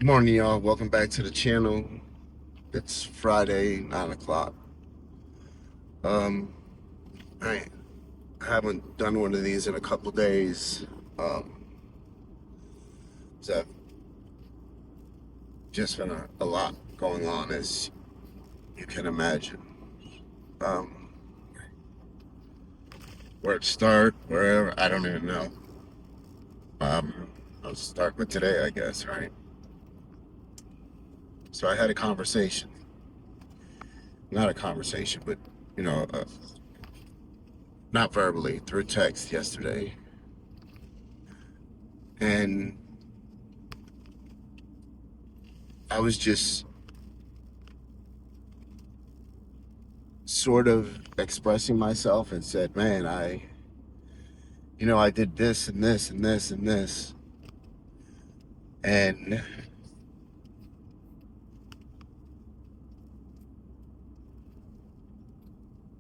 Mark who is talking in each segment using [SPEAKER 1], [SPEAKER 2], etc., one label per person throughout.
[SPEAKER 1] Good morning, y'all. Welcome back to the channel. It's Friday, 9 o'clock. Um, I haven't done one of these in a couple days. So just been a lot going on, as you can imagine. Um, where to start, wherever, I don't even know. I'll start with today, I guess, right? So I had a conversation. Not a conversation, but, you know, uh, not verbally, through text yesterday. And I was just sort of expressing myself and said, man, I did this and this and this and this. And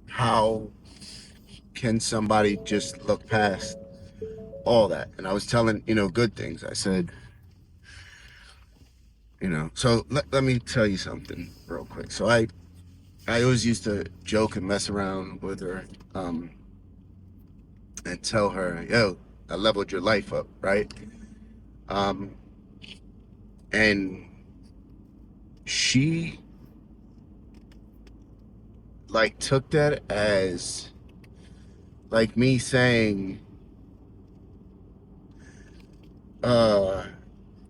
[SPEAKER 1] how can somebody just look past all that? And I was telling, good things. I said, so let me tell you something real quick. So I always used to joke and mess around with her, and tell her, yo, I leveled your life up, right? Um, and she like took that as like me saying, uh,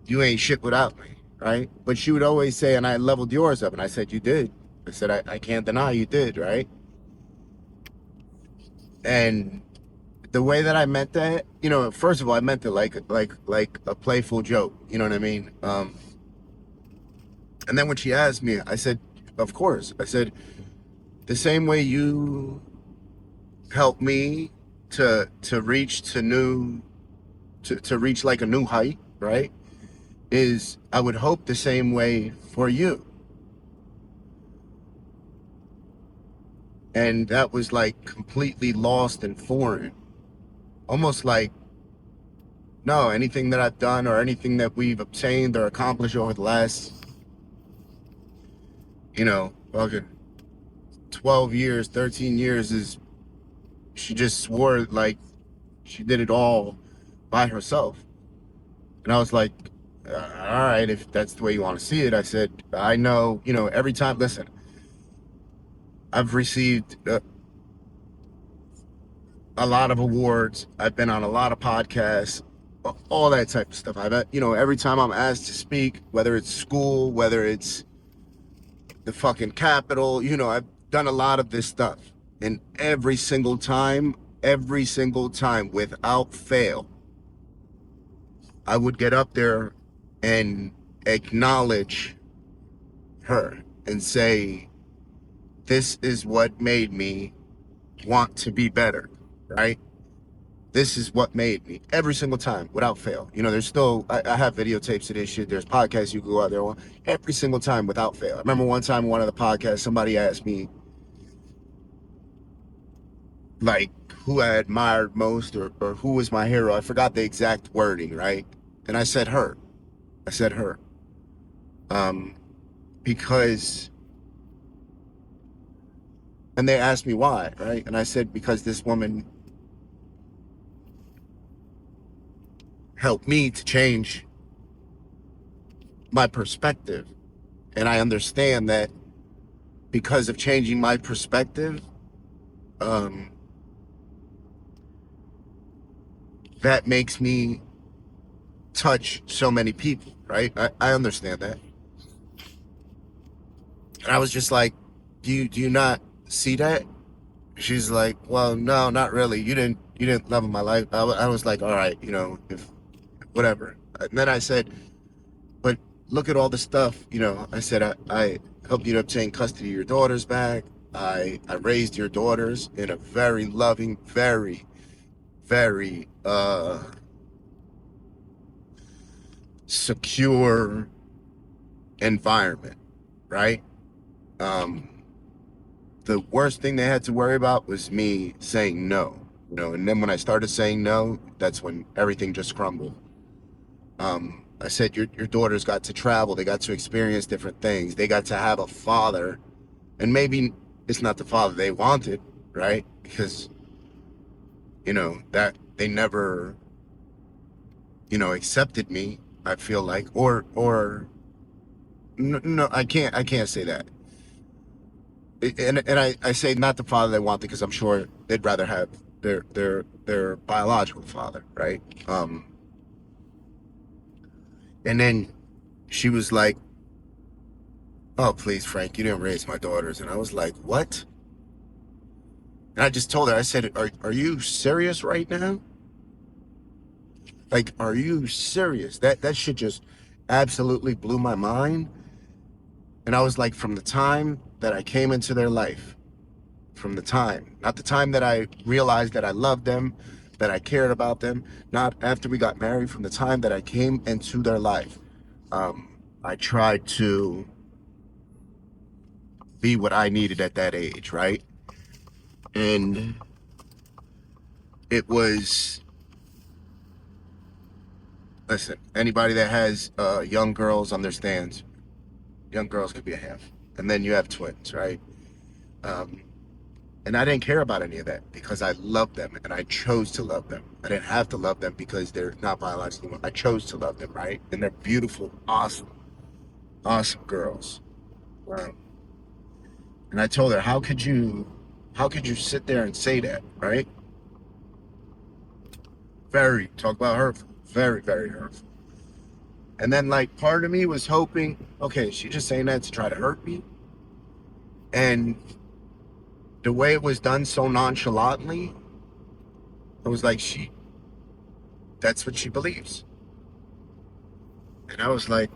[SPEAKER 1] you ain't shit without me, right? But she would always say, and I leveled yours up, and I said, you did. I said, I can't deny you did, right? And the way that I meant that, first of all, I meant it like a playful joke, you know what I mean? And then when she asked me, I said, of course. I said, the same way you helped me to reach to reach like a new height, right? Is I would hope the same way for you. And that was like completely lost and foreign. Almost like, no, anything that I've done or anything that we've obtained or accomplished over the last, fucking 12 years, 13 years is, she just swore like she did it all by herself. And I was like, all right, if that's the way you want to see it. I said, I know, every time, listen, I've received a lot of awards. I've been on a lot of podcasts, all that type of stuff. Every time I'm asked to speak, whether it's school, whether it's the fucking Capitol, I've done a lot of this stuff. And every single time, without fail, I would get up there and acknowledge her and say, this is what made me want to be better, right? This is what made me, every single time, without fail. There's still, I have videotapes of this shit. There's podcasts you can go out there on every single time without fail. I remember one time in one of the podcasts, somebody asked me, like, who I admired most or who was my hero. I forgot the exact wording, right? And I said her. I said her. Because, and they asked me why, right? And I said, because this woman helped me to change my perspective. And I understand that because of changing my perspective, um, that makes me touch so many people, right? I understand that. And I was just like, do you not see that? She's like, well, no, not really. You didn't level my life. I was like, all right, if whatever. And then I said, but look at all the stuff, I said, I helped you to obtain custody of your daughters back. I raised your daughters in a very loving, very, very secure environment, right? Um, the worst thing they had to worry about was me saying no, and then when I started saying no, that's when everything just crumbled. I said, your daughters got to travel. They got to experience different things. They got to have a father. And maybe it's not the father they wanted, right? Because, that they never, accepted me, I feel like. Or, no, no, I can't say that. And I say not the father they wanted because I'm sure they'd rather have their biological father, right? And then she was like, "Oh, please, Frank, you didn't raise my daughters." And I was like, "What?" And I just told her, I said, "Are you serious right now? Like, are you serious?" That shit just absolutely blew my mind. And I was like, from the time that I came into their life, from the time, not the time that I realized that I loved them, that I cared about them, not after we got married, from the time that I came into their life, I tried to be what I needed at that age, right? And it was, listen, anybody that has young girls understands young girls could be a half. And then you have twins, right? Um, and I didn't care about any of that because I loved them and I chose to love them. I didn't have to love them because they're not biologically. I chose to love them, right? And they're beautiful, awesome, awesome girls. Um, and I told her, how could you sit there and say that, right? Very, talk about hurtful, very, very hurtful. And then, like, part of me was hoping, okay, she just saying that to try to hurt me. And the way it was done so nonchalantly, it was like that's what she believes. And I was like,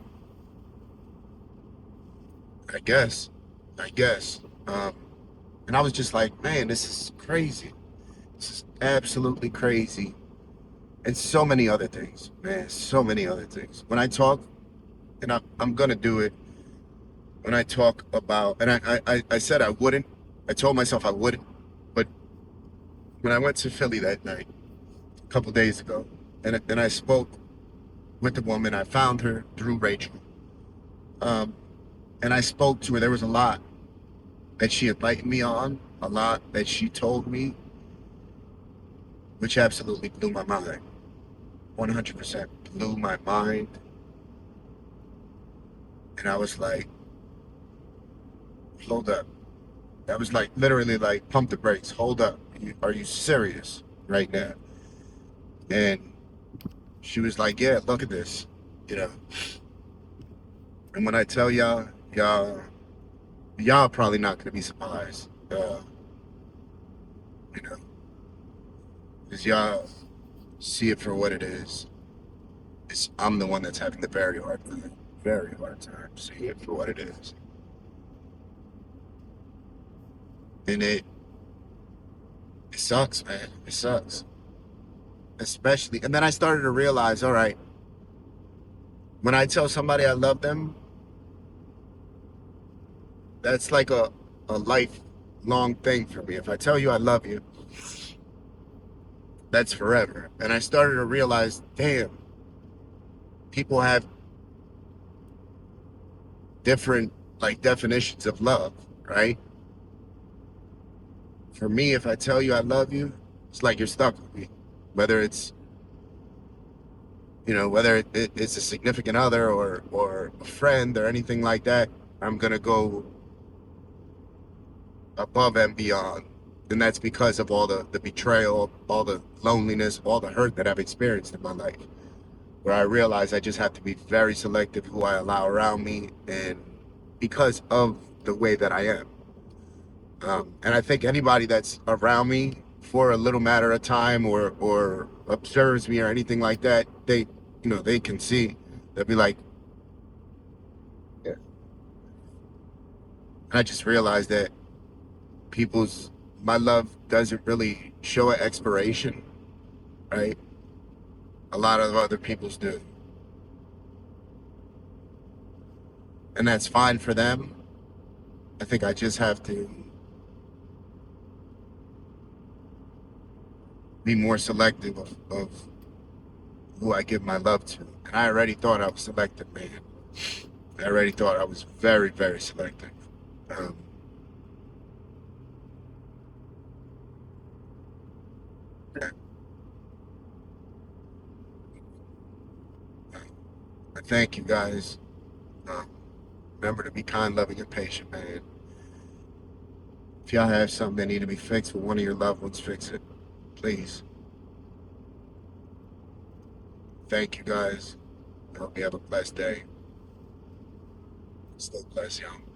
[SPEAKER 1] I guess, I guess. And I was just like, man, this is crazy. This is absolutely crazy. And so many other things, man, so many other things. When I talk, and I'm gonna do it, when I talk about, and I said I wouldn't, I told myself I wouldn't, but when I went to Philly that night, a couple days ago, and I spoke with the woman, I found her through Rachel. Um, and I spoke to her. There was a lot that she enlightened me on, a lot that she told me, which absolutely blew my mind. 100% blew my mind. And I was like, hold up. I was like, literally like, pump the brakes. Hold up. Are you serious right now? And she was like, yeah, look at this. You know. And when I tell y'all probably not going to be surprised. You know, because y'all see it for what it is. I'm the one that's having the very hard time seeing it for what it is. And it sucks, man. It sucks. Especially, and then I started to realize, all right, when I tell somebody I love them, that's like a lifelong thing for me. If I tell you I love you, that's forever. And I started to realize, damn, people have different like definitions of love, right? For me, if I tell you I love you, it's like you're stuck with me. Whether it's it's a significant other or a friend or anything like that, I'm gonna go above and beyond. And that's because of all the betrayal, all the loneliness, all the hurt that I've experienced in my life. Where I realize I just have to be very selective who I allow around me, and because of the way that I am. And I think anybody that's around me for a little matter of time or observes me or anything like that, they can see. They'll be like, yeah. And I just realized that people's my love doesn't really show an expiration, right? A lot of other people's do, and that's fine for them. I think I just have to be more selective of who I give my love to. And I already thought I was selective, man. I already thought I was very, very selective. Um, I thank you guys. Um, Remember to be kind, loving, and patient, man. If y'all have something that need to be fixed with one of your loved ones, fix it, please. Thank you guys. I hope you have a blessed day. Stay blessed, y'all.